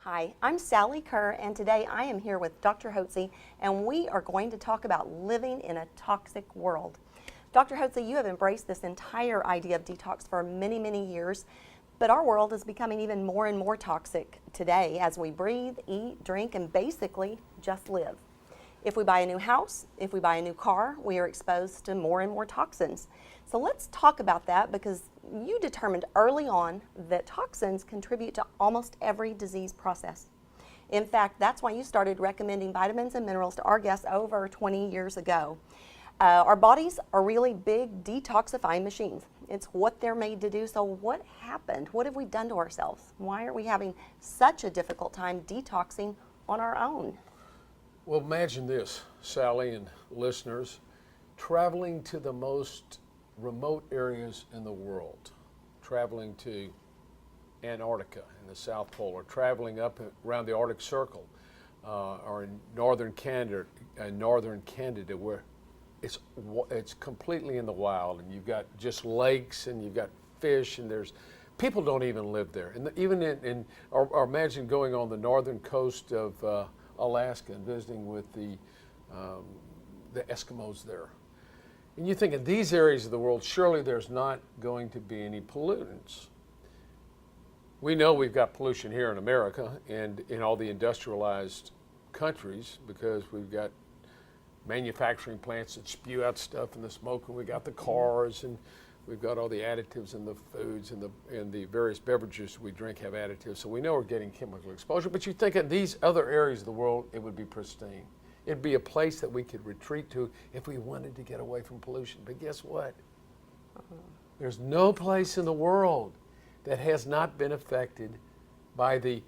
Hi, I'm Sally Kerr, and today I am here with Dr. Hotze, and we are going to talk about living in a toxic world. Dr. Hotze, you have embraced this entire idea of detox for many, many years, but our world is becoming even more and more toxic today as we breathe, eat, drink, and basically just live. If we buy a new house, if we buy a new car, we are exposed to more and more toxins. So let's talk about that, because you determined early on that toxins contribute to almost every disease process. In fact, that's why you started recommending vitamins and minerals to our guests over 20 years ago. Our bodies are really big detoxifying machines. It's what they're made to do. So what happened? What have we done to ourselves? Why are we having such a difficult time detoxing on our own? Well, imagine this, Sally and listeners, traveling to the most remote areas in the world, traveling to Antarctica in the South Pole, or traveling up around the Arctic Circle, or in northern Canada, where it's completely in the wild, and you've got just lakes, and you've got fish, and there's people don't even live there. And even or imagine going on the northern coast of Alaska and visiting with the Eskimos there. And you think in these areas of the world, surely there's not going to be any pollutants. We know we've got pollution here in America and in all the industrialized countries, because we've got manufacturing plants that spew out stuff in the smoke, and we got the cars, and we've got all the additives in the foods, and the various beverages we drink have additives. So we know we're getting chemical exposure. But you think in these other areas of the world, it would be pristine. It'd be a place that we could retreat to if we wanted to get away from pollution. But guess what? There's no place in the world that has not been affected by the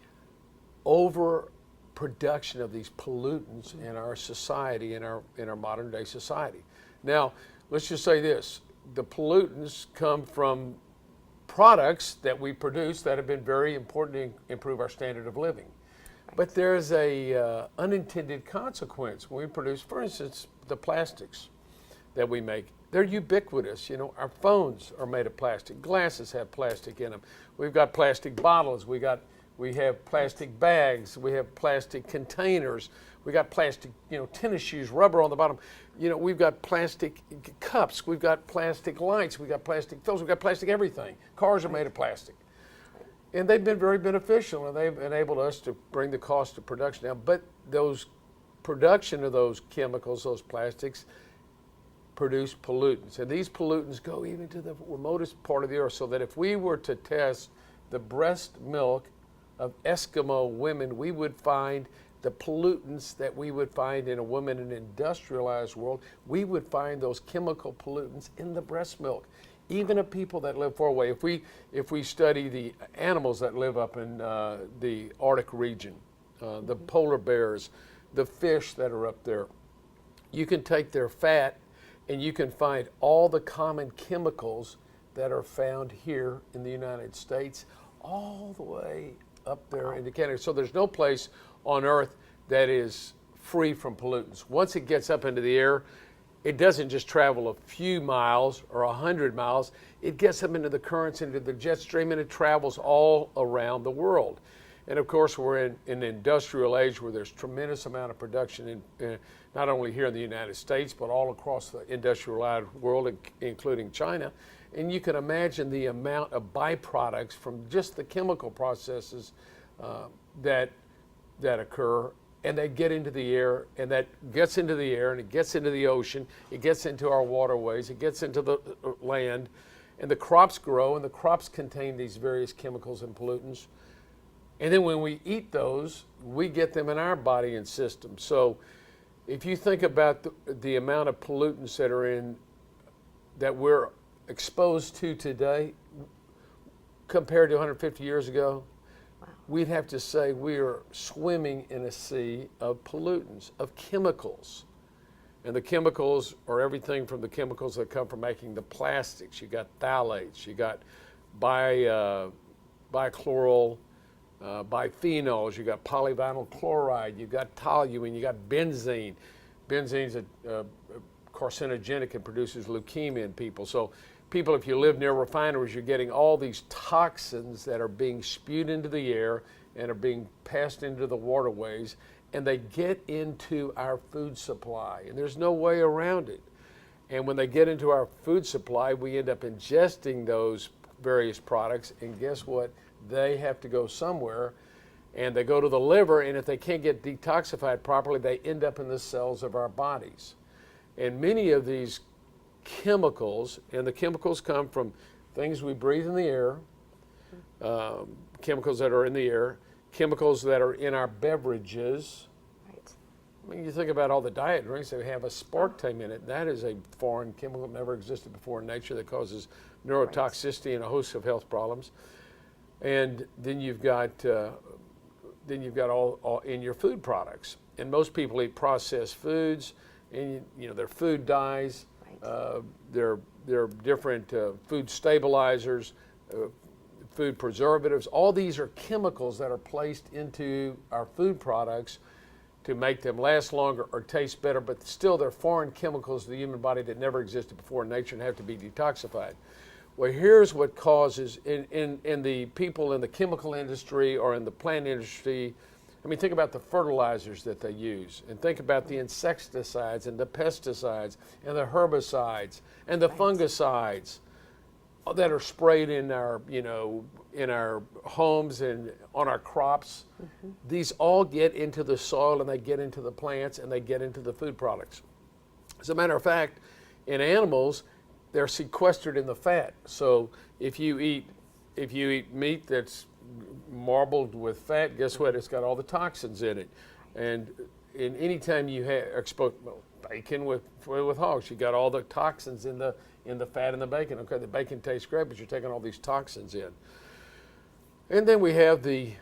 overproduction of these pollutants in our society, in our modern day society. Now, let's just say this. The pollutants come from products that we produce that have been very important to improve our standard of living. But there's a unintended consequence when we produce, for instance, the plastics that we make. They're ubiquitous. You know, our phones are made of plastic. Glasses have plastic in them. We've got plastic bottles. We have plastic bags. We have plastic containers. We got plastic, tennis shoes, rubber on the bottom. We've got plastic cups. We've got plastic lights. We've got plastic filters. We've got plastic everything. Cars are made of plastic. And they've been very beneficial, and they've enabled us to bring the cost of production down. But those production of those chemicals, those plastics, produce pollutants. And these pollutants go even to the remotest part of the earth, so that if we were to test the breast milk of Eskimo women, we would find the pollutants that we would find in a woman in an industrialized world. We would find those chemical pollutants in the breast milk. Even of people that live far away. If we study the animals that live up in the Arctic region, the polar bears, the fish that are up there, you can take their fat and you can find all the common chemicals that are found here in the United States, all the way up there into Canada. So there's no place on Earth that is free from pollutants. Once it gets up into the air, it doesn't just travel a few miles or 100 miles. It gets up into the currents, into the jet stream, and it travels all around the world. And of course, we're in an industrial age where there's tremendous amount of production, not only here in the United States, but all across the industrialized world, including China. And you can imagine the amount of byproducts from just the chemical processes that occur. And they get into the air, and that gets into the air, and it gets into the ocean, it gets into our waterways, it gets into the land, and the crops grow, and the crops contain these various chemicals and pollutants. And then when we eat those, we get them in our body and system. So if you think about the amount of pollutants that we're exposed to today compared to 150 years ago, we'd have to say we are swimming in a sea of pollutants, of chemicals. And the chemicals are everything from the chemicals that come from making the plastics. You got phthalates, you got bichloral, biphenyls, you got polyvinyl chloride, you got toluene, you got benzene. Benzene's a carcinogenic and produces leukemia in people. So people, if you live near refineries, you're getting all these toxins that are being spewed into the air, and are being passed into the waterways, and they get into our food supply, and there's no way around it. And when they get into our food supply, we end up ingesting those various products, and guess what? They have to go somewhere, and they go to the liver, and if they can't get detoxified properly, they end up in the cells of our bodies. And many of these chemicals, and the chemicals come from things we breathe in the air, chemicals that are in the air, chemicals that are in our beverages. Right. I mean, you think about all the diet drinks that have aspartame in it. That is a foreign chemical that never existed before in nature that causes neurotoxicity and a host of health problems. And then you've got all in your food products. And most people eat processed foods, and you know their food dyes. Right. There are different food stabilizers, food preservatives. All these are chemicals that are placed into our food products to make them last longer or taste better, but still they're foreign chemicals to the human body that never existed before in nature and have to be detoxified. Well, here's what causes, in the people in the chemical industry or in the plant industry, I mean, think about the fertilizers that they use, and think about the insecticides and the pesticides and the herbicides and the fungicides that are sprayed in our, in our homes and on our crops. Mm-hmm. These all get into the soil, and they get into the plants, and they get into the food products. As a matter of fact, in animals, they're sequestered in the fat. So if you eat meat that's marbled with fat, guess what? It's got all the toxins in it. And any time you have exposed bacon with hogs, you got all the toxins in the fat in the bacon. Okay, the bacon tastes great, but you're taking all these toxins in. And then we have the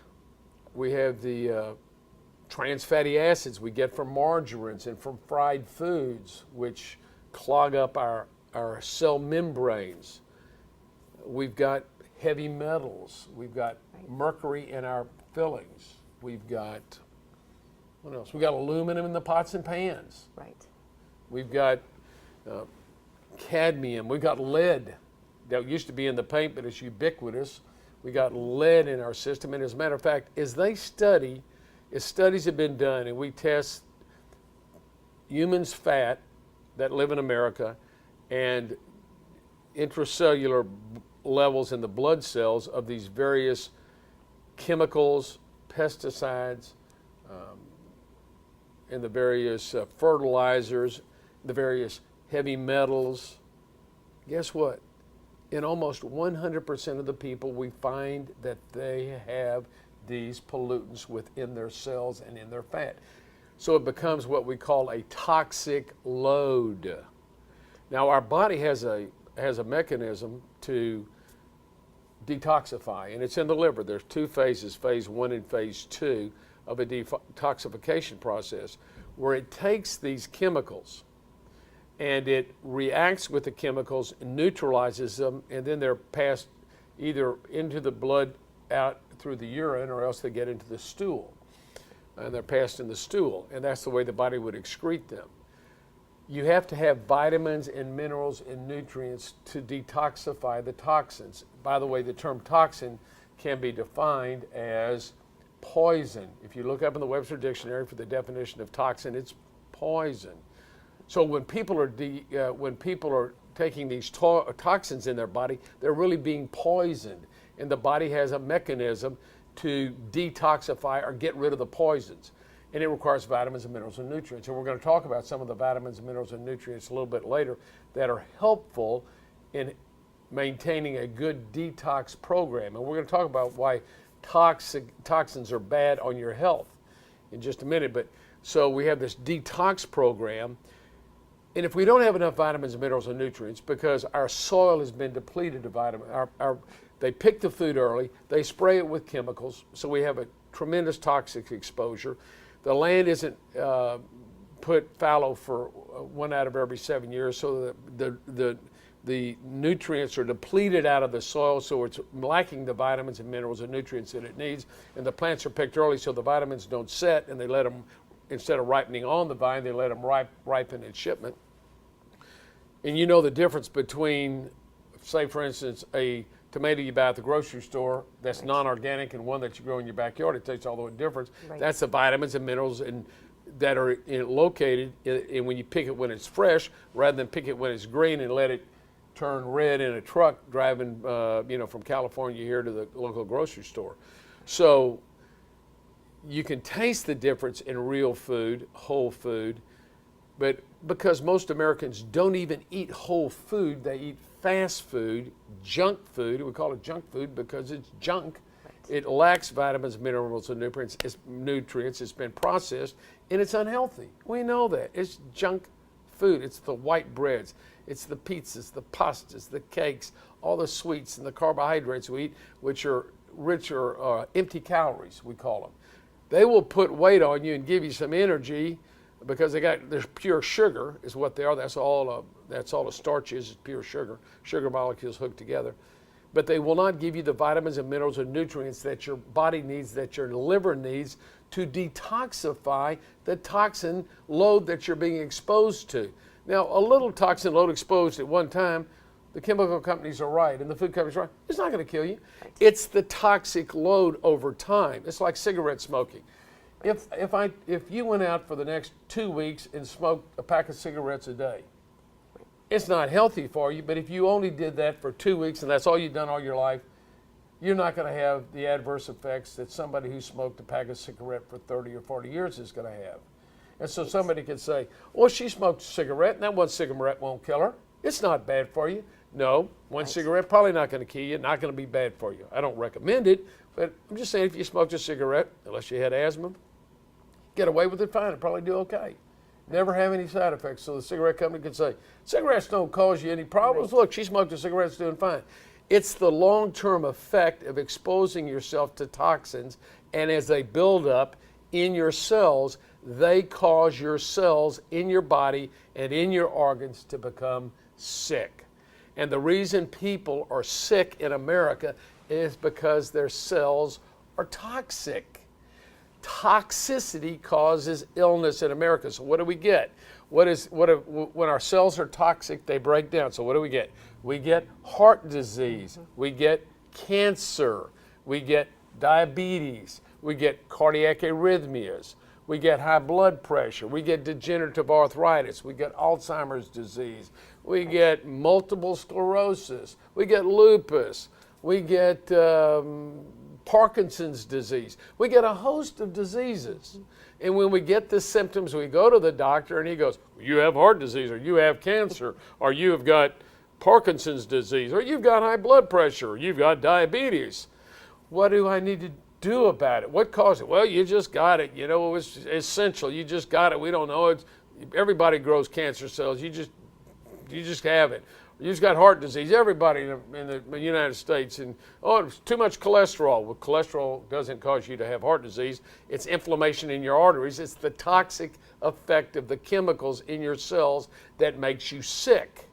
trans fatty acids we get from margarines and from fried foods, which clog up our cell membranes. We've got heavy metals. We've got mercury in our fillings. We've got, what else? We've got aluminum in the pots and pans. Right. We've got cadmium. We've got lead that used to be in the paint, but it's ubiquitous. We got lead in our system. And as a matter of fact, as studies have been done, and we test humans' fat that live in America and intracellular levels in the blood cells of these various chemicals, pesticides, and the various fertilizers, the various heavy metals. Guess what? In almost 100% of the people, we find that they have these pollutants within their cells and in their fat. So it becomes what we call a toxic load. Now, our body has a mechanism to detoxify, and it's in the liver. There's two phases, phase 1 and phase 2 of a detoxification process, where it takes these chemicals and it reacts with the chemicals and neutralizes them, and then they're passed either into the blood out through the urine, or else they get into the stool, and they're passed in the stool, and that's the way the body would excrete them. You have to have vitamins and minerals and nutrients to detoxify the toxins. By the way, the term toxin can be defined as poison. If you look up in the Webster Dictionary for the definition of toxin, it's poison. So when people are taking these toxins in their body, they're really being poisoned, and the body has a mechanism to detoxify or get rid of the poisons. And it requires vitamins and minerals and nutrients. And we're going to talk about some of the vitamins, minerals, and nutrients a little bit later that are helpful in maintaining a good detox program. And we're going to talk about why toxins are bad on your health in just a minute. But so we have this detox program. And if we don't have enough vitamins, minerals, and nutrients, because our soil has been depleted of vitamins, they pick the food early, they spray it with chemicals, so we have a tremendous toxic exposure. The land isn't put fallow for 1 out of every 7 years, so the nutrients are depleted out of the soil, so it's lacking the vitamins and minerals and nutrients that it needs. And the plants are picked early, so the vitamins don't set, and they let them, instead of ripening on the vine, they let them ripen in shipment. And you know the difference between, say for instance, a tomato you buy at the grocery store that's non-organic and one that you grow in your backyard, it tastes all the difference. Right. That's the vitamins and minerals that are located in when you pick it when it's fresh, rather than pick it when it's green and let it turn red in a truck driving from California here to the local grocery store. So you can taste the difference in real food, whole food, but because most Americans don't even eat whole food, they eat fast food, junk food. We call it junk food because it's junk. Right. It lacks vitamins, minerals, and nutrients. It's been processed, and it's unhealthy. We know that. It's junk food. It's the white breads. It's the pizzas, the pastas, the cakes, all the sweets and the carbohydrates we eat, which are rich or empty calories, we call them. They will put weight on you and give you some energy because there's pure sugar is what they are. That's all the starch is pure sugar. Sugar molecules hooked together. But they will not give you the vitamins and minerals and nutrients that your body needs, that your liver needs to detoxify the toxin load that you're being exposed to. Now, a little toxin load exposed at one time, the chemical companies are right and the food companies are right. It's not going to kill you. Right. It's the toxic load over time. It's like cigarette smoking. If you went out for the next 2 weeks and smoked a pack of cigarettes a day, it's not healthy for you, but if you only did that for 2 weeks and that's all you've done all your life, you're not going to have the adverse effects that somebody who smoked a pack of cigarette for 30 or 40 years is going to have. And so somebody could say, well, she smoked a cigarette, and that one cigarette won't kill her. It's not bad for you. No, one cigarette probably not going to kill you, not going to be bad for you. I don't recommend it, but I'm just saying if you smoked a cigarette, unless you had asthma, get away with it fine, it'd probably do okay. Never have any side effects. So the cigarette company could say, cigarettes don't cause you any problems. Look, she smoked a cigarette, it's doing fine. It's the long-term effect of exposing yourself to toxins, and as they build up in your cells, they cause your cells in your body and in your organs to become sick. And the reason people are sick in America is because their cells are toxic. Toxicity causes illness in America. So what do we get? When our cells are toxic, they break down. So what do we get? We get heart disease. We get cancer. We get diabetes. We get cardiac arrhythmias. We get high blood pressure. We get degenerative arthritis. We get Alzheimer's disease. We get multiple sclerosis. We get lupus. We get Parkinson's disease. We get a host of diseases. And when we get the symptoms, we go to the doctor and he goes, you have heart disease, or you have cancer, or you have got Parkinson's disease, or you've got high blood pressure, or you've got diabetes. What do I need to do about it? What caused it? Well, you just got it. You know, it was essential. You just got it. We don't know. Everybody grows cancer cells. You just have it. You just got heart disease. Everybody in the United States. And it's too much cholesterol. Well, cholesterol doesn't cause you to have heart disease. It's inflammation in your arteries. It's the toxic effect of the chemicals in your cells that makes you sick.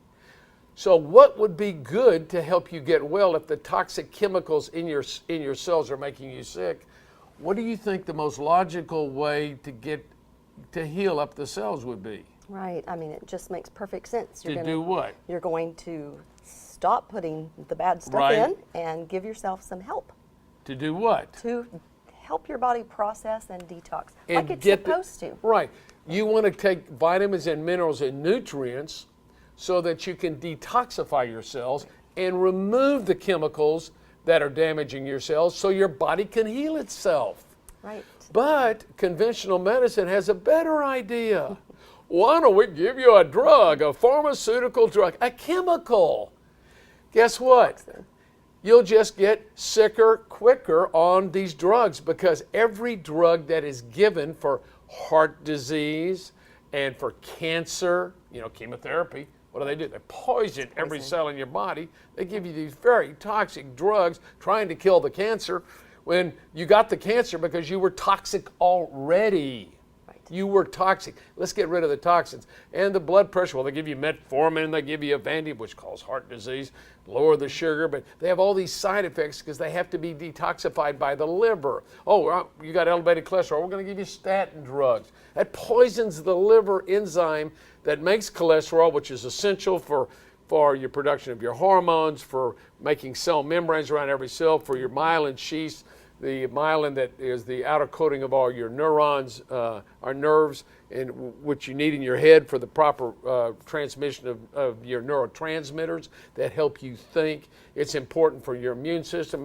So what would be good to help you get well if the toxic chemicals in your cells are making you sick? What do you think the most logical way to heal up the cells would be? Right. I mean, it just makes perfect sense. Do what? You're going to stop putting the bad stuff in and give yourself some help. To do what? To help your body process and detox, and like it's supposed to. Right. You want to take vitamins and minerals and nutrients so that you can detoxify your cells and remove the chemicals that are damaging your cells so your body can heal itself. Right. But conventional medicine has a better idea. Why don't we give you a drug, a pharmaceutical drug, a chemical? Guess what? Toxin. You'll just get sicker quicker on these drugs because every drug that is given for heart disease and for cancer, chemotherapy, what do? They poison every cell in your body. They give you these very toxic drugs trying to kill the cancer when you got the cancer because you were toxic already. Right. You were toxic. Let's get rid of the toxins. And the blood pressure, well, they give you metformin, they give you Avandia, which causes heart disease, lower the sugar, but they have all these side effects because they have to be detoxified by the liver. Oh, you got elevated cholesterol, we're going to give you statin drugs. That poisons the liver enzyme that makes cholesterol, which is essential for for your production of your hormones, for making cell membranes around every cell, for your myelin sheaths, the myelin that is the outer coating of all your neurons, our nerves, and which you need in your head for the proper transmission of your neurotransmitters that help you think. It's important for your immune system.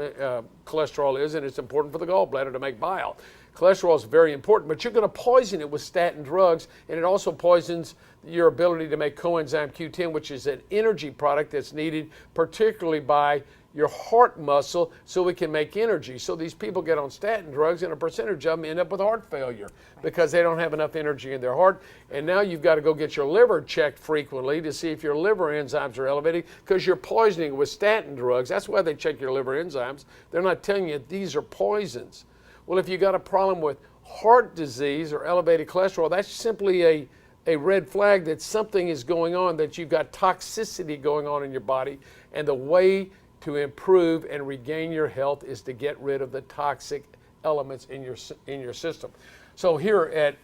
Cholesterol is, and it's important for the gallbladder to make bile. Cholesterol is very important, but you're going to poison it with statin drugs, and it also poisons your ability to make coenzyme Q10, which is an energy product that's needed particularly by your heart muscle so it can make energy. So these people get on statin drugs, and a percentage of them end up with heart failure because they don't have enough energy in their heart. And now you've got to go get your liver checked frequently to see if your liver enzymes are elevated because you're poisoning it with statin drugs. That's why they check your liver enzymes. They're not telling you these are poisons. Well, if you got a problem with heart disease or elevated cholesterol, that's simply a red flag that something is going on, that you've got toxicity going on in your body. And the way to improve and regain your health is to get rid of the toxic elements in your system. So here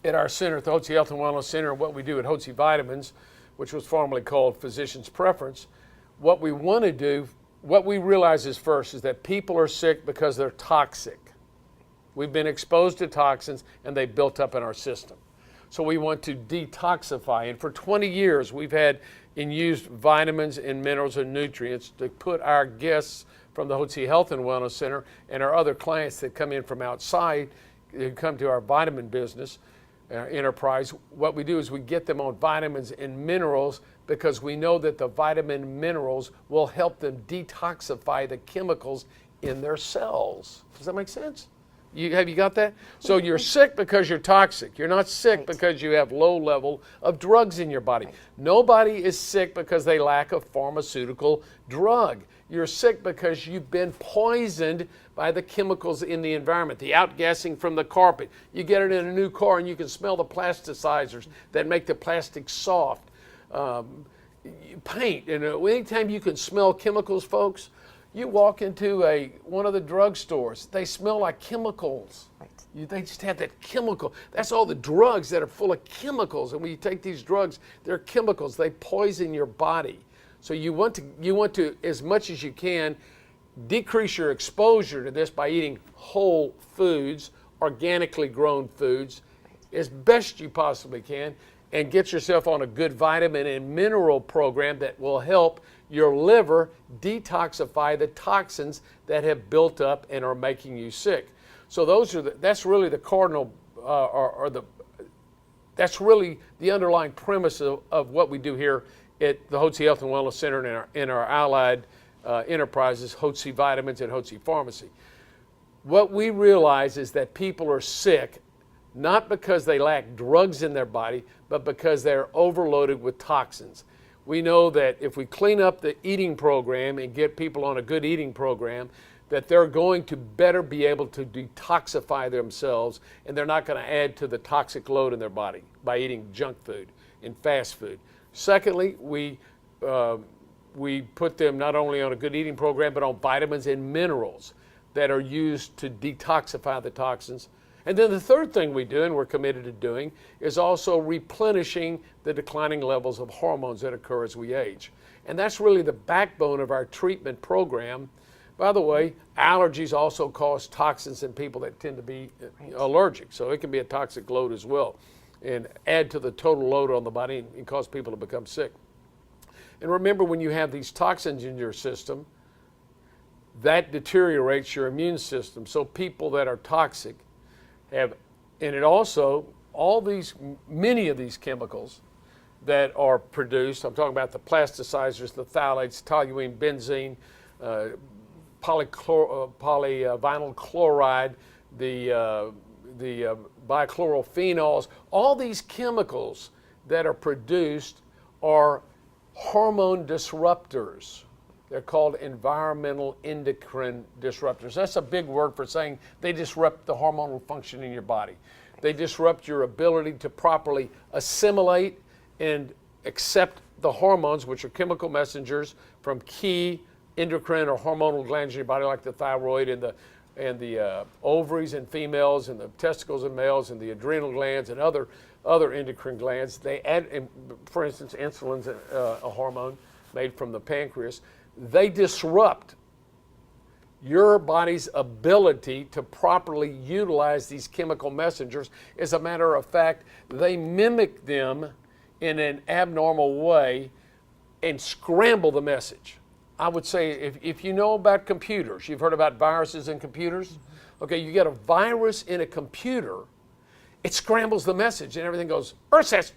at our center, at the Hotze Health and Wellness Center, what we do at Hotze Vitamins, which was formerly called Physician's Preference, what we want to do, what we realize is first is that people are sick because they're toxic. We've been exposed to toxins and they built up in our system. So we want to detoxify. And for 20 years, we've had and used vitamins and minerals and nutrients to put our guests from the Hotze Health and Wellness Center and our other clients that come in from outside, who come to our vitamin business enterprise. What we do is we get them on vitamins and minerals because we know that the vitamin and minerals will help them detoxify the chemicals in their cells. Does that make sense? Have you got that? So you're sick because you're toxic. You're not sick because you have low level of drugs in your body. Nobody is sick because they lack a pharmaceutical drug. You're sick because you've been poisoned by the chemicals in the environment, the outgassing from the carpet. You get it in a new car and you can smell the plasticizers that make the plastic soft. Paint, and anytime you can smell chemicals, folks, you walk into one of the drugstores, they smell like chemicals. Right. They just have that chemical. That's all the drugs that are full of chemicals. And when you take these drugs, they're chemicals. They poison your body. So you want to, as much as you can, decrease your exposure to this by eating whole foods, organically grown foods, as best you possibly can, and get yourself on a good vitamin and mineral program that will help your liver detoxify the toxins that have built up and are making you sick. So that's really the cardinal, that's really the underlying premise of what we do here at the Hotze Health and Wellness Center and in our allied enterprises, Hotze Vitamins and Hotze Pharmacy. What we realize is that people are sick not because they lack drugs in their body, but because they're overloaded with toxins. We know that if we clean up the eating program and get people on a good eating program, that they're going to better be able to detoxify themselves, and they're not going to add to the toxic load in their body by eating junk food and fast food. Secondly, we put them not only on a good eating program, but on vitamins and minerals that are used to detoxify the toxins. And then the third thing we do, and we're committed to doing, is also replenishing the declining levels of hormones that occur as we age. And that's really the backbone of our treatment program. By the way, allergies also cause toxins in people that tend to be allergic. So it can be a toxic load as well and add to the total load on the body and cause people to become sick. And remember, when you have these toxins in your system, that deteriorates your immune system. So people that are toxic have, and it also, many of these chemicals that are produced, I'm talking about the plasticizers, the phthalates, toluene, benzene, polyvinyl chloride, the bichlorophenols, all these chemicals that are produced are hormone disruptors. They're called environmental endocrine disruptors. That's a big word for saying they disrupt the hormonal function in your body. They disrupt your ability to properly assimilate and accept the hormones, which are chemical messengers from key endocrine or hormonal glands in your body, like the thyroid and the ovaries in females and the testicles in males and the adrenal glands and other endocrine glands. They add, for instance, insulin's a hormone made from the pancreas. They disrupt your body's ability to properly utilize these chemical messengers. As a matter of fact, they mimic them in an abnormal way and scramble the message. I would say if you know about computers, you've heard about viruses in computers. Okay, you get a virus in a computer, it scrambles the message and everything goes, says,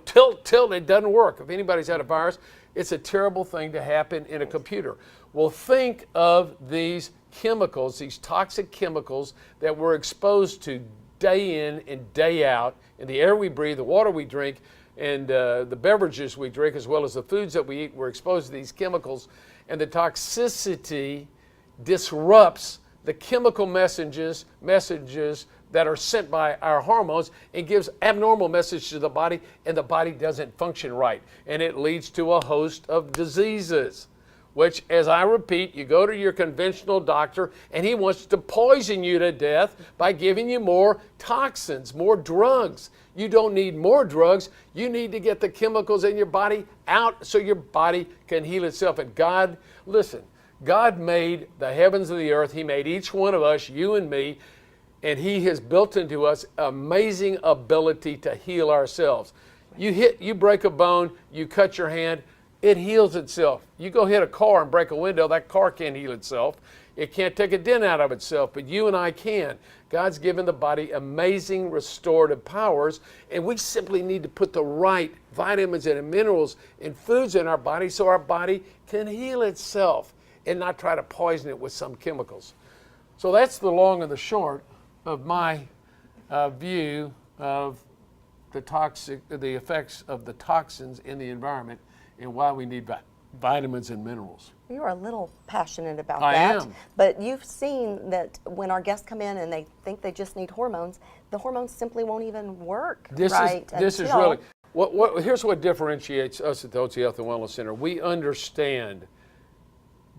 till it doesn't work. If anybody's had a virus, it's a terrible thing to happen in a computer. Well, think of these chemicals, these toxic chemicals that we're exposed to day in and day out in the air we breathe, the water we drink, and the beverages we drink, as well as the foods that we eat. We're exposed to these chemicals, and the toxicity disrupts the chemical messages that are sent by our hormones and gives abnormal message to the body, and the body doesn't function right, and it leads to a host of diseases, which, as I repeat, you go to your conventional doctor and he wants to poison you to death by giving you more toxins, more drugs. You don't need more drugs. You need to get the chemicals in your body out so your body can heal itself. And God, listen, God made the heavens and the earth. He made each one of us, you and me, and He has built into us amazing ability to heal ourselves. You break a bone, you cut your hand, it heals itself. You go hit a car and break a window, that car can't heal itself. It can't take a dent out of itself, but you and I can. God's given the body amazing restorative powers, and we simply need to put the right vitamins and minerals and foods in our body so our body can heal itself and not try to poison it with some chemicals. So that's the long and the short of my view of the effects of the toxins in the environment and why we need vitamins and minerals. You are a little passionate about I that. am. But you've seen that when our guests come in and they think they just need hormones, the hormones simply won't even work This is really, here's what differentiates us at the Hotze Health and Wellness Center. We understand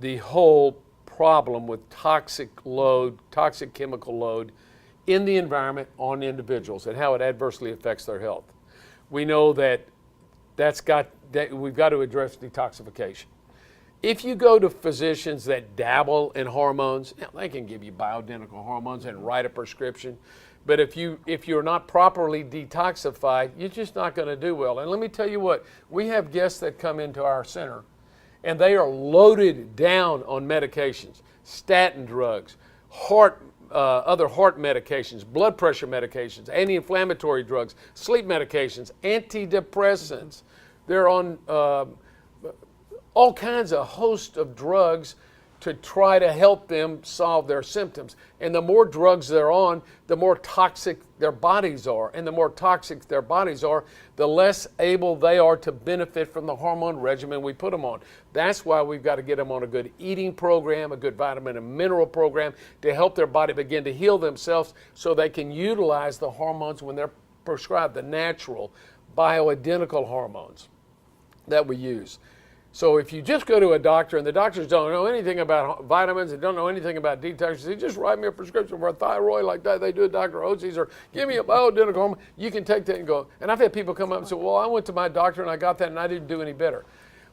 the whole problem with toxic chemical load in the environment on individuals and how it adversely affects their health. We know that we've got to address detoxification. If you go to physicians that dabble in hormones, they can give you bioidentical hormones and write a prescription. But if you're not properly detoxified, you're just not going to do well. And let me tell you what, we have guests that come into our center and they are loaded down on medications, statin drugs, other heart medications, blood pressure medications, anti-inflammatory drugs, sleep medications, antidepressants. They're on all kinds of host of drugs to try to help them solve their symptoms. And the more drugs they're on, the more toxic their bodies are. And the more toxic their bodies are, the less able they are to benefit from the hormone regimen we put them on. That's why we've got to get them on a good eating program, a good vitamin and mineral program to help their body begin to heal themselves so they can utilize the hormones when they're prescribed, the natural bioidentical hormones that we use. So if you just go to a doctor and the doctors don't know anything about vitamins and don't know anything about detox, they just write me a prescription for a thyroid like that they do at Dr. Hotze's, or give me a bioidentical hormone, you can take that and go. And I've had people come up and say, well, I went to my doctor and I got that and I didn't do any better.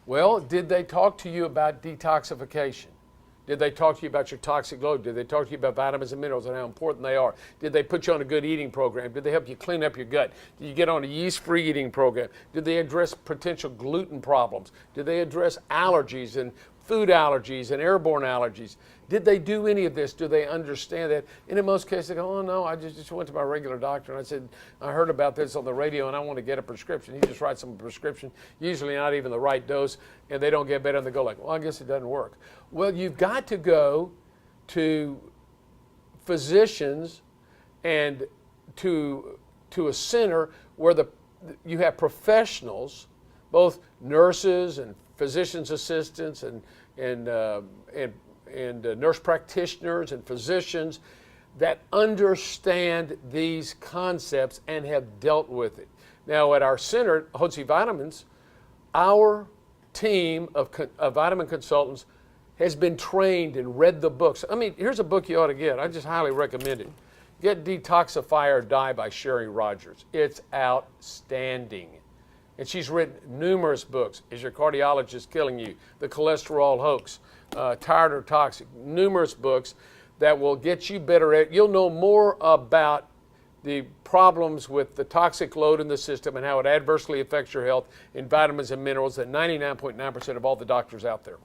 Well, did they talk to you about detoxification? Did they talk to you about your toxic load? Did they talk to you about vitamins and minerals and how important they are? Did they put you on a good eating program? Did they help you clean up your gut? Did you get on a yeast-free eating program? Did they address potential gluten problems? Did they address allergies and food allergies and airborne allergies? Did they do any of this? Do they understand that? And in most cases, they go, oh no, I just went to my regular doctor and I said, I heard about this on the radio and I want to get a prescription. He just writes them a prescription, usually not even the right dose, and they don't get better and they go like, well, I guess it doesn't work. Well, you've got to go to physicians and to a center where you have professionals, both nurses and physician's assistants and nurse practitioners and physicians that understand these concepts and have dealt with it. Now at our center, Hotze Vitamins, our team of vitamin consultants has been trained and read the books. I mean, here's a book you ought to get. I just highly recommend it. Get Detoxify or Die by Sherry Rogers. It's outstanding. And she's written numerous books. Is Your Cardiologist Killing You? The Cholesterol Hoax, Tired or Toxic. Numerous books that will get you better at. You'll know more about the problems with the toxic load in the system and how it adversely affects your health in vitamins and minerals than 99.9% of all the doctors out there.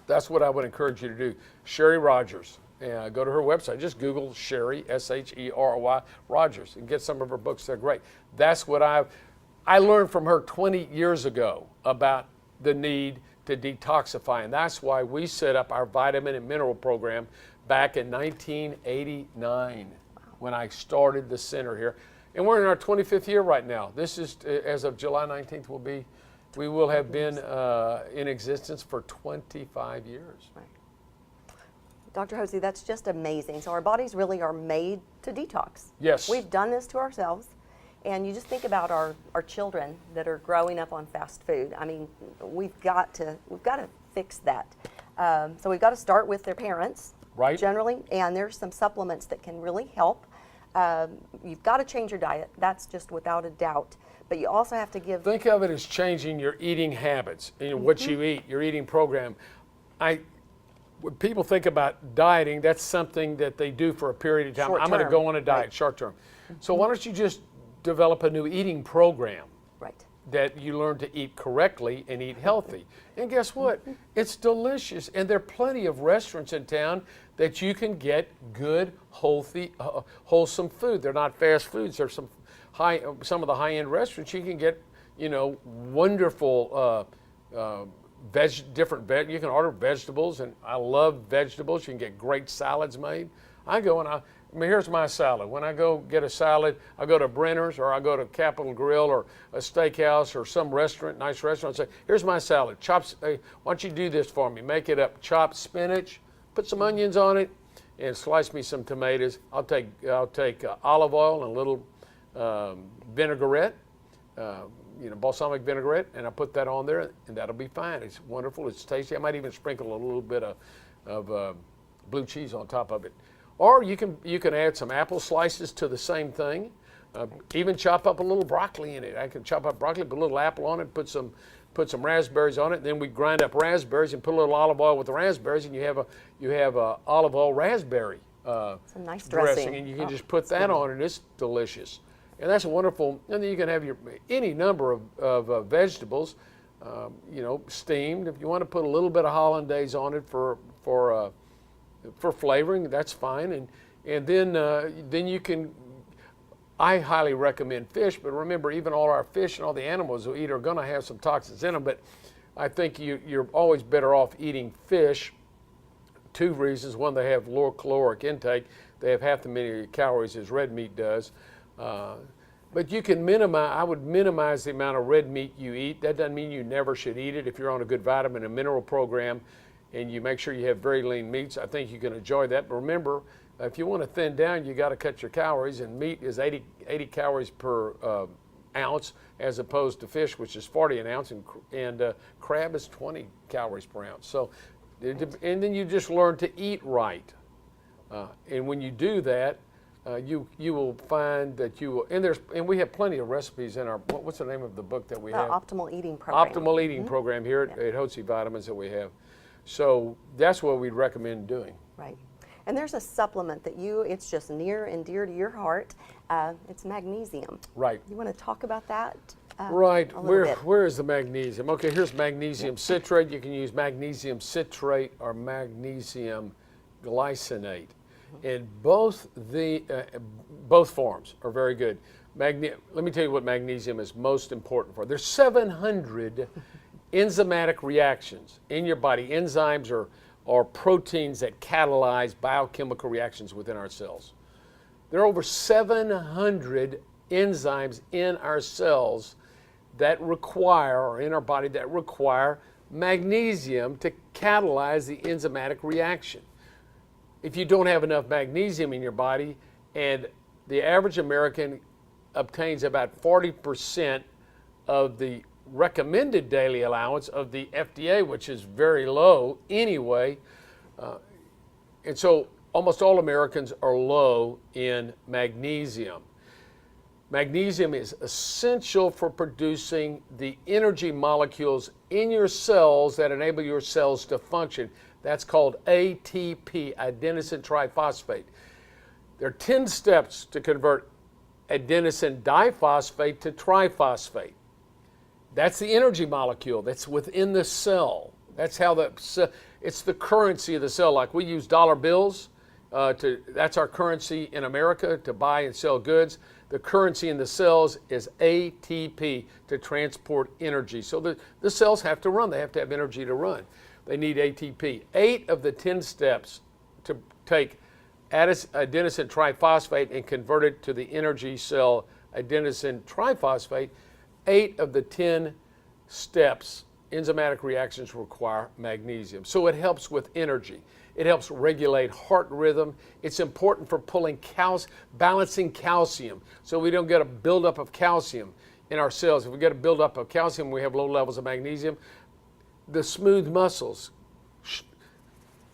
That's what I would encourage you to do. Sherry Rogers. Go to her website. Just Google Sherry, S-H-E-R-R-Y, Rogers, and get some of her books. They're great. That's what I learned from her 20 years ago about the need to detoxify, and that's why we set up our vitamin and mineral program back in 1989 when I started the center here. And we're in our 25th year right now. This is, as of July 19th, we will have been in existence for 25 years. Right. Dr. Hotze, that's just amazing. So our bodies really are made to detox. Yes. We've done this to ourselves. And you just think about our children that are growing up on fast food. I mean, we've got to fix that. So we've got to start with their parents, right? Generally, and there's some supplements that can really help. You've got to change your diet. That's just without a doubt. But you also have to give. Think of it as changing your eating habits, what you eat, your eating program. When people think about dieting, that's something that they do for a period of time. Short I'm going to term. go on a diet, Right. short term. So why don't you just develop a new eating program Right. that you learn to eat correctly and eat healthy. And guess what? It's delicious. And there are plenty of restaurants in town that you can get good, healthy, wholesome food. They're not fast foods. There's some of the high-end restaurants you can get, wonderful you can order vegetables, and I love vegetables. You can get great salads made. Here's my salad. When I go get a salad, I go to Brenner's or I go to Capitol Grill or a steakhouse or some restaurant, nice restaurant, and say, here's my salad. Why don't you do this for me? Make it up. Chop spinach, put some onions on it, and slice me some tomatoes. I'll take olive oil and a little vinaigrette, balsamic vinaigrette, and I put that on there, and that'll be fine. It's wonderful. It's tasty. I might even sprinkle a little bit of blue cheese on top of it. Or you can add some apple slices to the same thing. Even chop up a little broccoli in it. I can chop up broccoli, put a little apple on it, put some raspberries on it. And then we grind up raspberries and put a little olive oil with the raspberries, and you have a olive oil raspberry it's a nice dressing. and you can just put that on, and it's delicious. And that's wonderful. And then you can have any number of vegetables, steamed. If you want to put a little bit of hollandaise on it for flavoring, that's fine. And then you can. I highly recommend fish, but remember, even all our fish and all the animals we eat are going to have some toxins in them. But I think you're always better off eating fish. Two reasons: one, they have lower caloric intake; they have half the many calories as red meat does. But you can I would minimize the amount of red meat you eat. That doesn't mean you never should eat it. If you're on a good vitamin and mineral program, and you make sure you have very lean meats, I think you can enjoy that. But remember, if you want to thin down, you got to cut your calories, and meat is 80 calories per ounce, as opposed to fish, which is 40 an ounce, and crab is 20 calories per ounce. So, and then you just learn to eat right, and when you do that, you will find that you will. And we have plenty of recipes in our. What's the name of the book that we have? Optimal Eating Program. Optimal Eating Program here at Hotze Vitamins that we have. So that's what we'd recommend doing. Right. And there's a supplement that it's just near and dear to your heart. It's magnesium. Right. You want to talk about that? Right. A little bit? Where is the magnesium? Okay, here's magnesium citrate. You can use magnesium citrate or magnesium glycinate. And both forms are very good. Let me tell you what magnesium is most important for. There's 700 enzymatic reactions in your body. Enzymes are proteins that catalyze biochemical reactions within our cells. There are over 700 enzymes in our cells or in our body that require magnesium to catalyze the enzymatic reaction. If you don't have enough magnesium in your body, and the average American obtains about 40% of the recommended daily allowance of the FDA, which is very low anyway. And so almost all Americans are low in magnesium. Magnesium is essential for producing the energy molecules in your cells that enable your cells to function. That's called ATP, adenosine triphosphate. There are 10 steps to convert adenosine diphosphate to triphosphate. That's the energy molecule that's within the cell. That's how it's the currency of the cell. Like we use dollar bills, that's our currency in America to buy and sell goods. The currency in the cells is ATP to transport energy. So the cells have to run. They have to have energy to run. They need ATP. 8 of the 10 steps to take adenosine triphosphate and convert it to the energy cell adenosine triphosphate, 8 of the 10 steps, enzymatic reactions, require magnesium. So it helps with energy. It helps regulate heart rhythm. It's important for balancing calcium, so we don't get a buildup of calcium in our cells. If we get a buildup of calcium, we have low levels of magnesium. The smooth muscles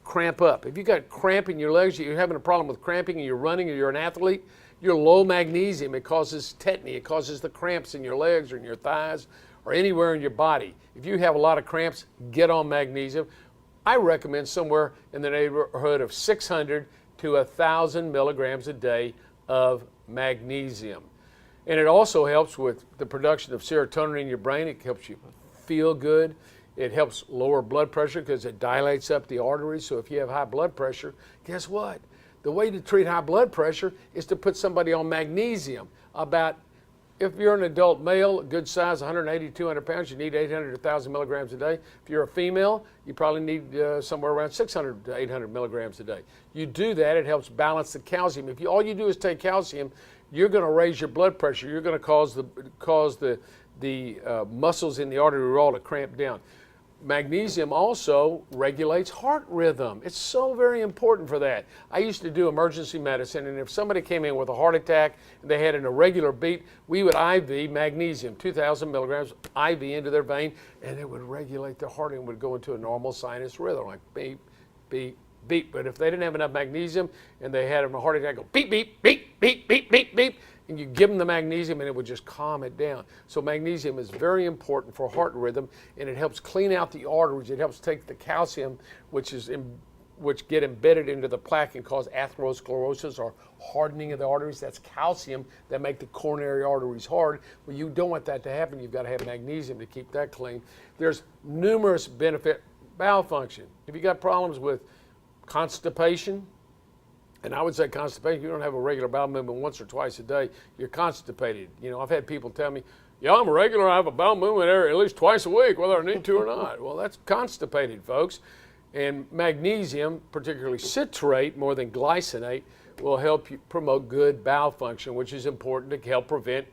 cramp up. If you got cramp in your legs, you're having a problem with cramping and you're running or you're an athlete, you're low magnesium. It causes tetany. It causes the cramps in your legs or in your thighs or anywhere in your body. If you have a lot of cramps, get on magnesium. I recommend somewhere in the neighborhood of 600 to 1,000 milligrams a day of magnesium. And it also helps with the production of serotonin in your brain. It helps you feel good. It helps lower blood pressure because it dilates up the arteries. So if you have high blood pressure, guess what? The way to treat high blood pressure is to put somebody on magnesium. If you're an adult male, good size, 180, 200 pounds, you need 800 to 1,000 milligrams a day. If you're a female, you probably need somewhere around 600 to 800 milligrams a day. You do that, it helps balance the calcium. If all you do is take calcium, you're going to raise your blood pressure. You're going to cause the muscles in the artery wall to cramp down. Magnesium also regulates heart rhythm. It's so very important for that. I used to do emergency medicine, and if somebody came in with a heart attack and they had an irregular beat, we would IV magnesium, 2,000 milligrams IV into their vein, and it would regulate their heart and would go into a normal sinus rhythm, like beep, beep, beep. But if they didn't have enough magnesium and they had a heart attack, go beep, beep, beep, beep, beep, beep, beep, and you give them the magnesium and it would just calm it down. So magnesium is very important for heart rhythm, and it helps clean out the arteries. It helps take the calcium, which get embedded into the plaque and cause atherosclerosis or hardening of the arteries. That's calcium that make the coronary arteries hard. Well, you don't want that to happen. You've got to have magnesium to keep that clean. There's numerous benefits. Bowel function. If you got problems with constipation, and I would say constipation, you don't have a regular bowel movement once or twice a day, you're constipated. You know, I've had people tell me, yeah, I'm a regular, I have a bowel movement at least twice a week, whether I need to or not. Well, that's constipated, folks. And magnesium, particularly citrate more than glycinate, will help you promote good bowel function, which is important to help prevent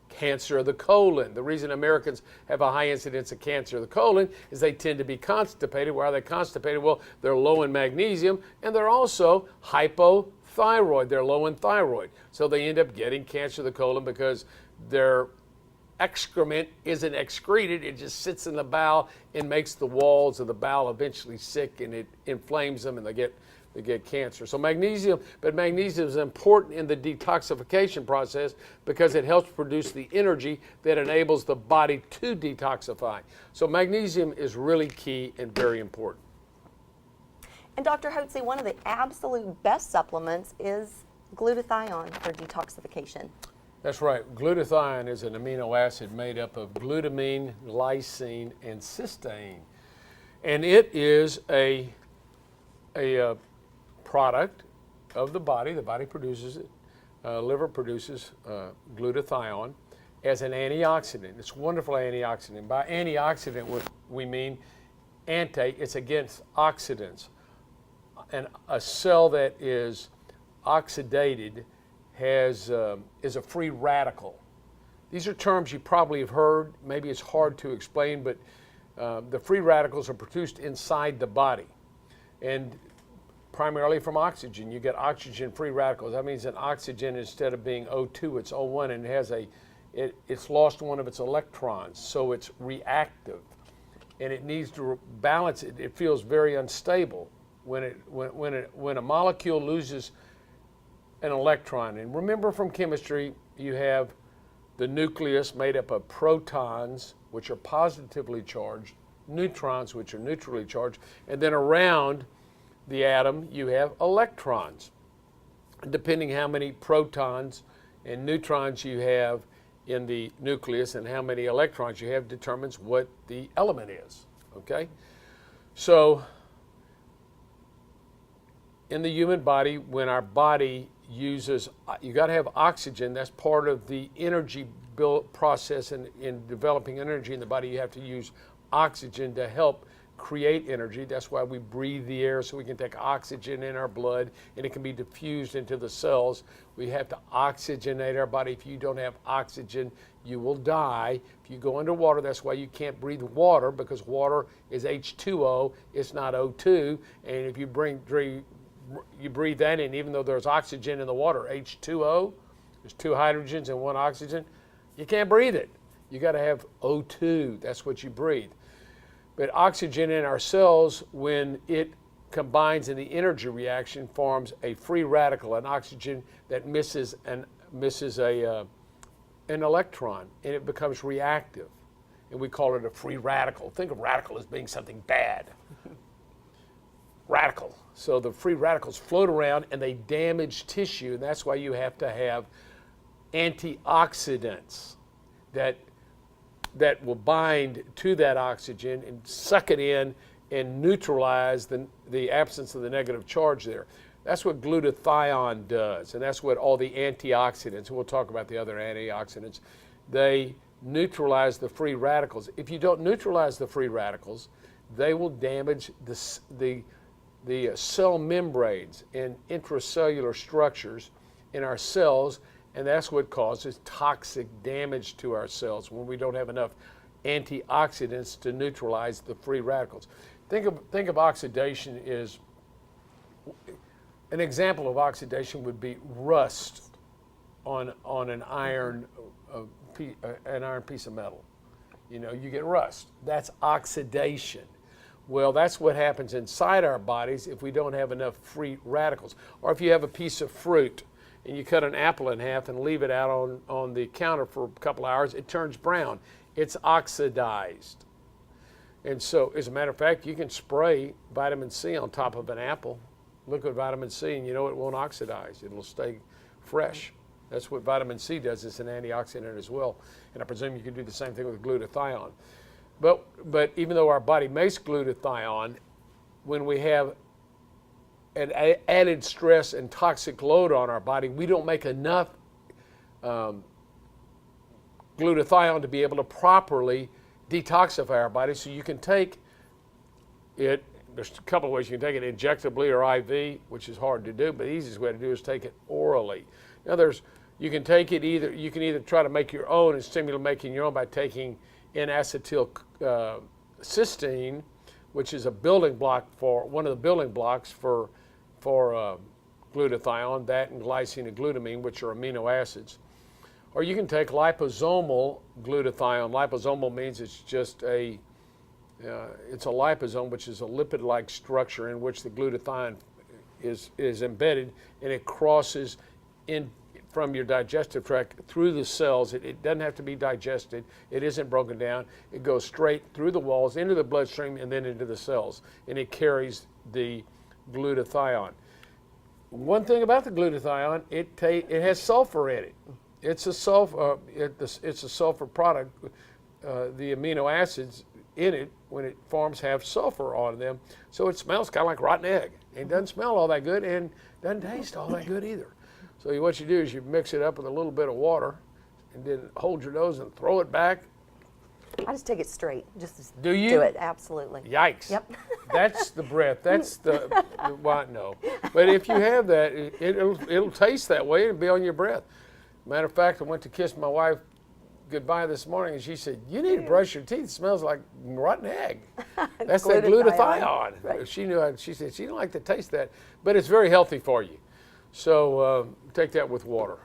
cancer of the colon. The reason Americans have a high incidence of cancer of the colon is they tend to be constipated. Why are they constipated? Well, they're low in magnesium, and they're also hypothyroid. They're low in thyroid. So they end up getting cancer of the colon because their excrement isn't excreted. It just sits in the bowel and makes the walls of the bowel eventually sick, and it inflames them, and they get cancer. So magnesium is important in the detoxification process because it helps produce the energy that enables the body to detoxify. So magnesium is really key and very important. And Dr. Hotze, one of the absolute best supplements is glutathione for detoxification. That's right. Glutathione is an amino acid made up of glutamine, glycine, and cysteine. And it is a product of the body. The body produces it. Liver produces glutathione as an antioxidant. It's a wonderful antioxidant. By antioxidant, what we mean it's against oxidants. And a cell that is oxidated is a free radical. These are terms you probably have heard. Maybe it's hard to explain, but the free radicals are produced inside the body, and primarily from oxygen. You get oxygen free radicals. That means an oxygen, instead of being O2, it's O1, and it's lost one of its electrons, so it's reactive, and it needs to balance it. It feels very unstable when a molecule loses an electron. And remember from chemistry, you have the nucleus made up of protons, which are positively charged, neutrons, which are neutrally charged, and then around the atom you have electrons. Depending how many protons and neutrons you have in the nucleus and how many electrons you have determines what the element is, okay? So in the human body, when our body uses, you got to have oxygen. That's part of the energy build process. In developing energy in the body, you have to use oxygen to help create energy. That's why we breathe the air, so we can take oxygen in our blood and it can be diffused into the cells. We have to oxygenate our body. If you don't have oxygen, you will die. If you go underwater, that's why you can't breathe water, because water is H2O, it's not O2. And if you breathe that in, even though there's oxygen in the water, H2O, there's 2 hydrogens and 1 oxygen, you can't breathe it. You got to have O2, that's what you breathe. But oxygen in our cells, when it combines in the energy reaction, forms a free radical, an oxygen that misses an electron, and it becomes reactive. And we call it a free radical. Think of radical as being something bad. Radical. So the free radicals float around and they damage tissue, and that's why you have to have antioxidants that will bind to that oxygen and suck it in and neutralize the absence of the negative charge there. That's what glutathione does, and that's what all the antioxidants, and we'll talk about the other antioxidants, they neutralize the free radicals. If you don't neutralize the free radicals, they will damage the cell membranes and intracellular structures in our cells, and that's what causes toxic damage to our cells when we don't have enough antioxidants to neutralize the free radicals. Think of oxidation is, an example of oxidation would be rust on an iron piece of metal. You know, you get rust. That's oxidation. Well, that's what happens inside our bodies if we don't have enough free radicals. Or if you have a piece of fruit and you cut an apple in half and leave it out on the counter for a couple hours, it turns brown. It's oxidized. And so, as a matter of fact, you can spray vitamin C on top of an apple, liquid vitamin C, and you know it won't oxidize. It'll stay fresh. That's what vitamin C does. It's an antioxidant as well. And I presume you can do the same thing with glutathione. But even though our body makes glutathione, when we have an added stress and toxic load on our body, we don't make enough glutathione to be able to properly detoxify our body. So you can take it, there's a couple of ways you can take it, injectably or IV, which is hard to do, but the easiest way to do is take it orally. Now you can take it you can either try to make your own and stimulate making your own by taking N-acetylcysteine, which is a building block one of the building blocks for glutathione, that and glycine and glutamine, which are amino acids. Or you can take liposomal glutathione. Liposomal means it's just it's a liposome, which is a lipid-like structure in which the glutathione is embedded, and it crosses in from your digestive tract through the cells. It doesn't have to be digested. It isn't broken down. It goes straight through the walls, into the bloodstream, and then into the cells, and it carries the glutathione. One thing about the glutathione, it has sulfur in it. It's a sulfur product. The amino acids in it, when it forms, have sulfur on them, so it smells kind of like rotten egg. It doesn't smell all that good and doesn't taste all that good either. So what you do is you mix it up with a little bit of water and then hold your nose and throw it back. I just take it straight. Just do you? Do it, absolutely. Yikes. Yep. That's the breath. That's well, no. But if you have that, it'll taste that way and be on your breath. Matter of fact, I went to kiss my wife goodbye this morning, and she said, "You need to brush your teeth. It smells like rotten egg." That's that glutathione. Right. She knew. She said she didn't like to taste that, but it's very healthy for you. So take that with water.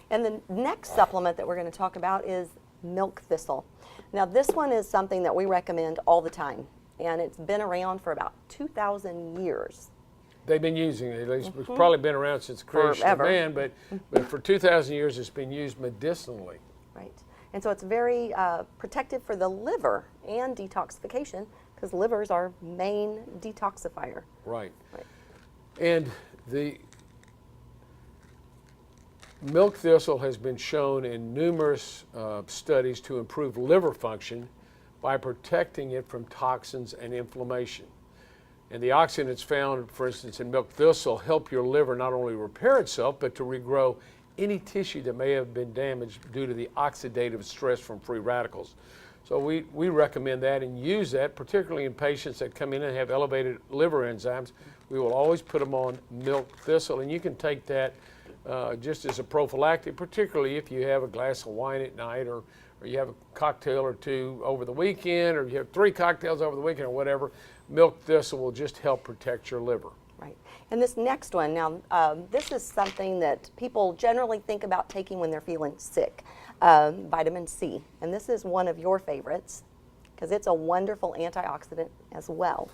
And the next supplement that we're going to talk about is milk thistle. Now this one is something that we recommend all the time, and it's been around for about 2,000 years. They've been using it, at least. It's probably been around since the creation Forever. of man, but for 2,000 years it's been used medicinally. Right. And so it's very protective for the liver and detoxification, because liver is our main detoxifier. Right. Right. And the milk thistle has been shown in numerous studies to improve liver function by protecting it from toxins and inflammation. And the oxidants found, for instance, in milk thistle help your liver not only repair itself, but to regrow any tissue that may have been damaged due to the oxidative stress from free radicals. So we recommend that and use that, particularly in patients that come in and have elevated liver enzymes. We will always put them on milk thistle, and you can take that just as a prophylactic, particularly if you have a glass of wine at night, or you have a cocktail or two over the weekend, or you have 3 cocktails over the weekend or whatever. Milk thistle will just help protect your liver. Right. And this next one, now this is something that people generally think about taking when they're feeling sick, vitamin C. And this is one of your favorites because it's a wonderful antioxidant as well.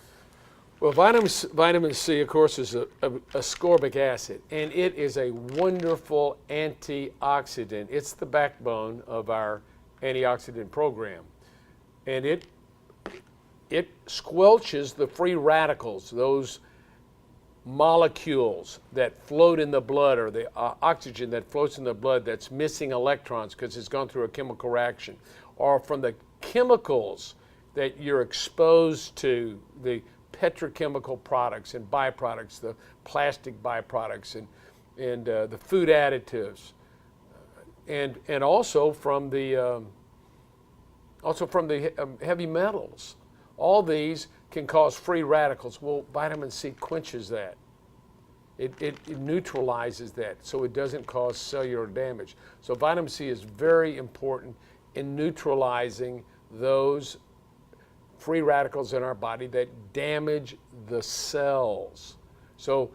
Well, vitamin C, of course, is a ascorbic acid, and it is a wonderful antioxidant. It's the backbone of our antioxidant program. And it squelches the free radicals, those molecules that float in the blood, or the oxygen that floats in the blood that's missing electrons because it's gone through a chemical reaction, or from the chemicals that you're exposed to, the petrochemical products and byproducts, the plastic byproducts and the food additives, and also from the heavy metals. All these can cause free radicals. Well, vitamin C quenches that. It neutralizes that, so it doesn't cause cellular damage. So vitamin C is very important in neutralizing those free radicals in our body that damage the cells. So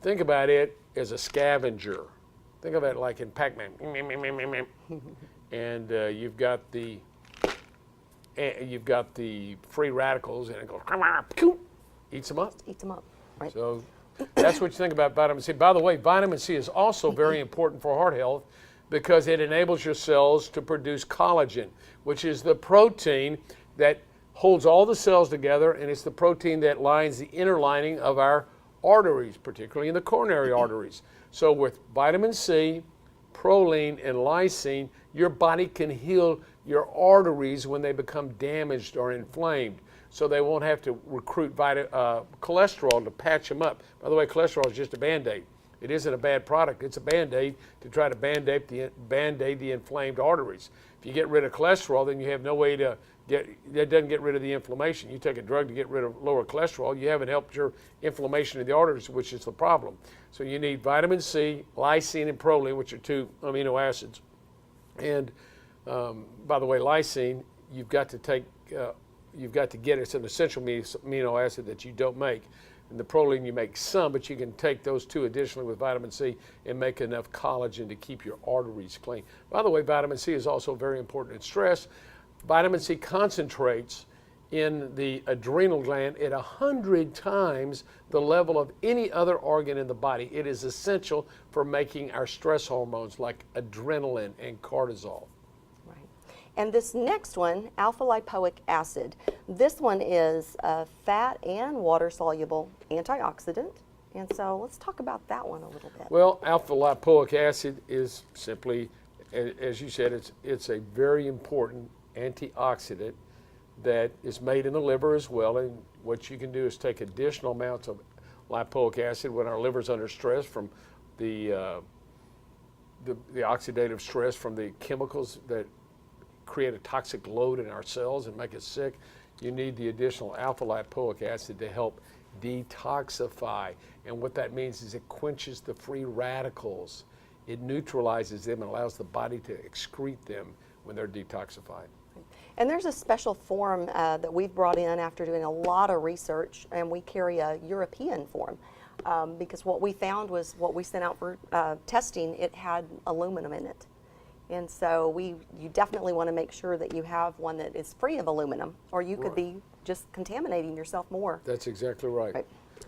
think about it as a scavenger. Think of it like in Pac-Man. And you've got the free radicals, and it goes, eats them up. Eats them up, right? So that's what you think about vitamin C. By the way, vitamin C is also very important for heart health because it enables your cells to produce collagen, which is the protein that holds all the cells together, and it's the protein that lines the inner lining of our arteries, particularly in the coronary arteries. So with vitamin C, proline, and lysine, your body can heal your arteries when they become damaged or inflamed, so they won't have to recruit cholesterol to patch them up. By the way, cholesterol is just a Band-Aid. It isn't a bad product. It's a Band-Aid to try to Band-Aid the inflamed arteries. If you get rid of cholesterol, then you have no way to that doesn't get rid of the inflammation. You take a drug to get rid of lower cholesterol, you haven't helped your inflammation of the arteries, which is the problem. So you need vitamin C, lysine, and proline, which are 2 amino acids. And by the way, lysine, you've got to get it. It's an essential amino acid that you don't make. And the proline, you make some, but you can take those 2 additionally with vitamin C and make enough collagen to keep your arteries clean. By the way, vitamin C is also very important in stress. Vitamin C concentrates in the adrenal gland at 100 times the level of any other organ in the body. It is essential for making our stress hormones like adrenaline and cortisol. Right. And this next one, alpha-lipoic acid, this one is a fat and water-soluble antioxidant. And so let's talk about that one a little bit. Well, alpha-lipoic acid is simply, as you said, it's a very important antioxidant that is made in the liver as well. And what you can do is take additional amounts of lipoic acid when our liver's under stress from the oxidative stress from the chemicals that create a toxic load in our cells and make us sick. You need the additional alpha-lipoic acid to help detoxify. And what that means is it quenches the free radicals. It neutralizes them and allows the body to excrete them when they're detoxified. And there's a special form that we've brought in after doing a lot of research, and we carry a European form. because what we found was what we sent out for testing, it had aluminum in it. And so you definitely want to make sure that you have one that is free of aluminum, or you could be just contaminating yourself more. That's exactly right. Right.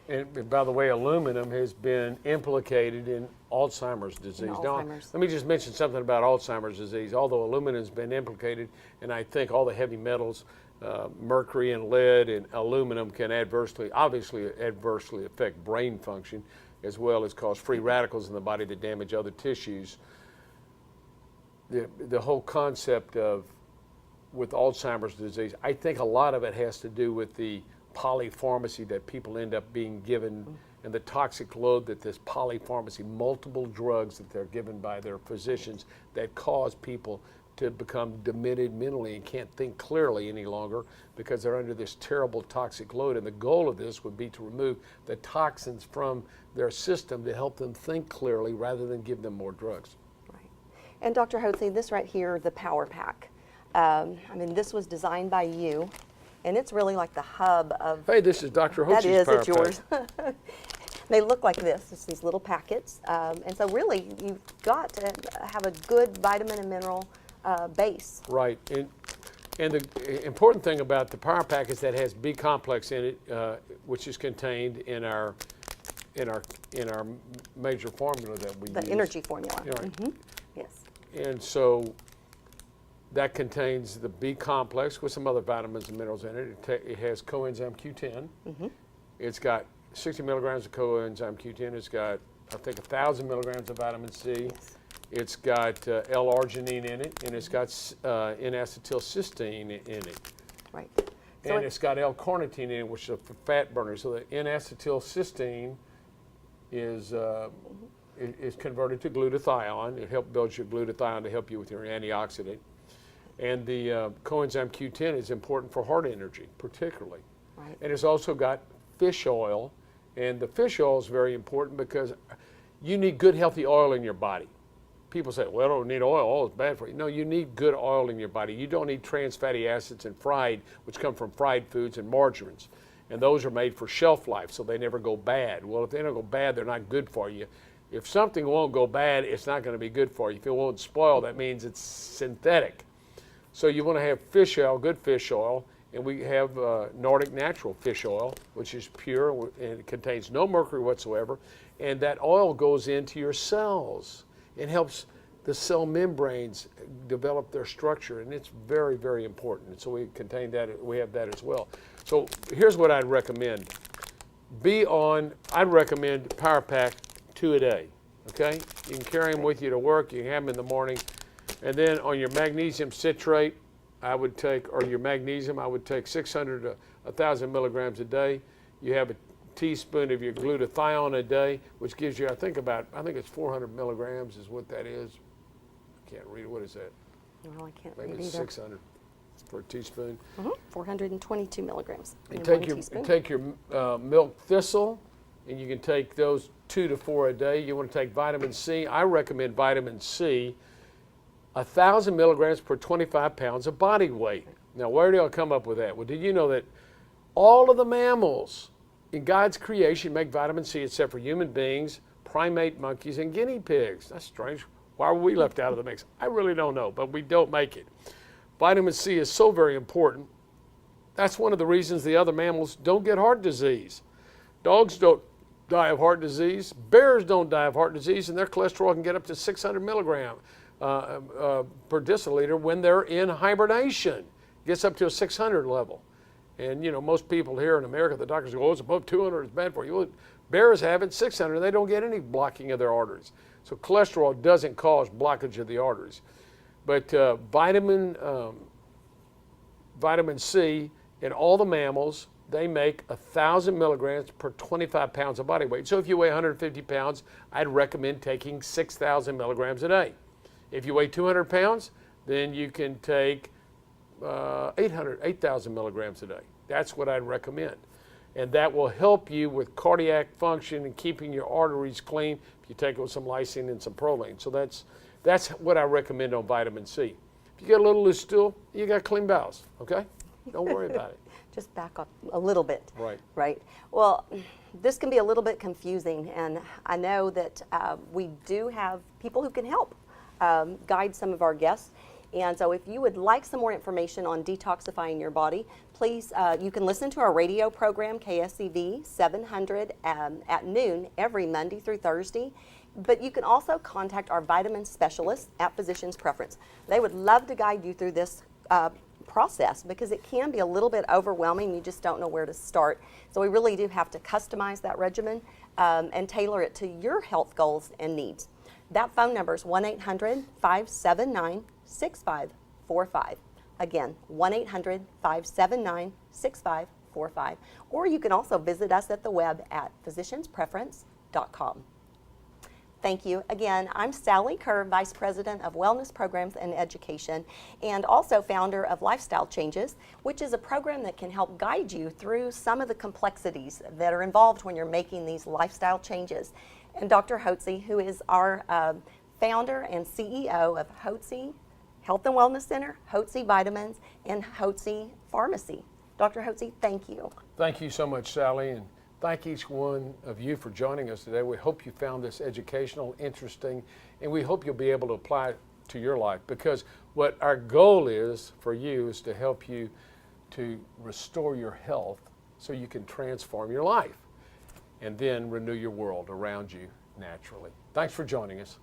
And by the way, aluminum has been implicated in Alzheimer's disease. Now, Alzheimer's. let me just mention something about Alzheimer's disease. Although aluminum has been implicated, and I think all the heavy metals, mercury and lead and aluminum can obviously adversely affect brain function, as well as cause free radicals in the body that damage other tissues. The whole concept of, with Alzheimer's disease, I think a lot of it has to do with the polypharmacy that people end up being given, and the toxic load that this polypharmacy, multiple drugs that they're given by their physicians that cause people to become demented mentally and can't think clearly any longer because they're under this terrible toxic load. And the goal of this would be to remove the toxins from their system to help them think clearly rather than give them more drugs. Right. And Dr. Hotze, this right here, the Power Pack, I mean, this was designed by you, and it's really like the hub of... Hey, this is Dr. Hotze's Power That is, it's yours. They look like this. It's these little packets. And so really, you've got to have a good vitamin and mineral base. Right. And the important thing about the Power Pack is that it has B complex in it, which is contained in our major formula that we use. The energy formula. Right. Mm-hmm. Yes. And so that contains the B complex with some other vitamins and minerals in it. It has coenzyme Q10. Mm-hmm. It's got 60 milligrams of coenzyme Q10. It's got, I think, 1,000 milligrams of vitamin C. Yes. It's got L-arginine in it, and it's got N-acetylcysteine in it. Right. And it's got L-carnitine in it, which is a fat burner. So the N-acetylcysteine is converted to glutathione. It builds your glutathione to help you with your antioxidant. And the coenzyme Q10 is important for heart energy, particularly. Right. And it's also got fish oil. And the fish oil is very important because you need good, healthy oil in your body. People say, well, I don't need oil. Oil is bad for you. No, you need good oil in your body. You don't need trans fatty acids and fried, which come from fried foods and margarines. And those are made for shelf life, so they never go bad. Well, if they don't go bad, they're not good for you. If something won't go bad, it's not going to be good for you. If it won't spoil, that means it's synthetic. So you want to have fish oil, good fish oil, and we have Nordic natural fish oil, which is pure and it contains no mercury whatsoever. And that oil goes into your cells. It helps the cell membranes develop their structure, and it's very, very important. And so we have that as well. So here's what I'd recommend. I'd recommend Power Pack 2 a day, okay? You can carry them with you to work. You can have them in the morning. And then on your magnesium citrate, or your magnesium, I would take 600 to 1,000 milligrams a day. You have a teaspoon of your glutathione a day, which gives you, I think it's 400 milligrams is what that is. I can't read it. What is that? Well, I can't Maybe read it's either. 600 for a teaspoon. 422 milligrams. And in take one your teaspoon. take your milk thistle, and you can take those 2 to 4 a day. You want to take vitamin C. I recommend vitamin C, 1,000 milligrams per 25 pounds of body weight. Now, where do I come up with that? Well, did you know that all of the mammals in God's creation make vitamin C except for human beings, primate monkeys, and guinea pigs? That's strange. Why were we left out of the mix? I really don't know, but we don't make it. Vitamin C is so very important. That's one of the reasons the other mammals don't get heart disease. Dogs don't die of heart disease. Bears don't die of heart disease, and their cholesterol can get up to 600 milligrams per deciliter when they're in hibernation. It gets up to a 600 level. And, most people here in America, the doctors go, oh, it's above 200, it's bad for you. Well, bears have it 600, they don't get any blocking of their arteries. So cholesterol doesn't cause blockage of the arteries. But vitamin C in all the mammals, they make 1,000 milligrams per 25 pounds of body weight. So if you weigh 150 pounds, I'd recommend taking 6,000 milligrams a day. If you weigh 200 pounds, then you can take 8,000 milligrams a day. That's what I'd recommend. And that will help you with cardiac function and keeping your arteries clean if you take it with some lysine and some proline. So that's what I recommend on vitamin C. If you get a little loose stool, you got clean bowels, okay? Don't worry about it. Just back up a little bit. Right. Right. Well, this can be a little bit confusing, and I know that we do have people who can help guide some of our guests. And so if you would like some more information on detoxifying your body, please, you can listen to our radio program, KSEV 700 at noon every Monday through Thursday. But you can also contact our vitamin specialist at Physician's Preference. They would love to guide you through this process because it can be a little bit overwhelming. You just don't know where to start. So we really do have to customize that regimen and tailor it to your health goals and needs. That phone number is 1-800-579-6545. Again, 1-800-579-6545. Or you can also visit us at the web at physicianspreference.com. Thank you. Again, I'm Sally Kerr, Vice President of Wellness Programs and Education, and also founder of Lifestyle Changes, which is a program that can help guide you through some of the complexities that are involved when you're making these lifestyle changes. And Dr. Hotze, who is our founder and CEO of Hotze Health and Wellness Center, Hotze Vitamins, and Hotze Pharmacy. Dr. Hotze, thank you. Thank you so much, Sally, and thank each one of you for joining us today. We hope you found this educational, interesting, and we hope you'll be able to apply it to your life, because what our goal is for you is to help you to restore your health so you can transform your life and then renew your world around you naturally. Thanks for joining us.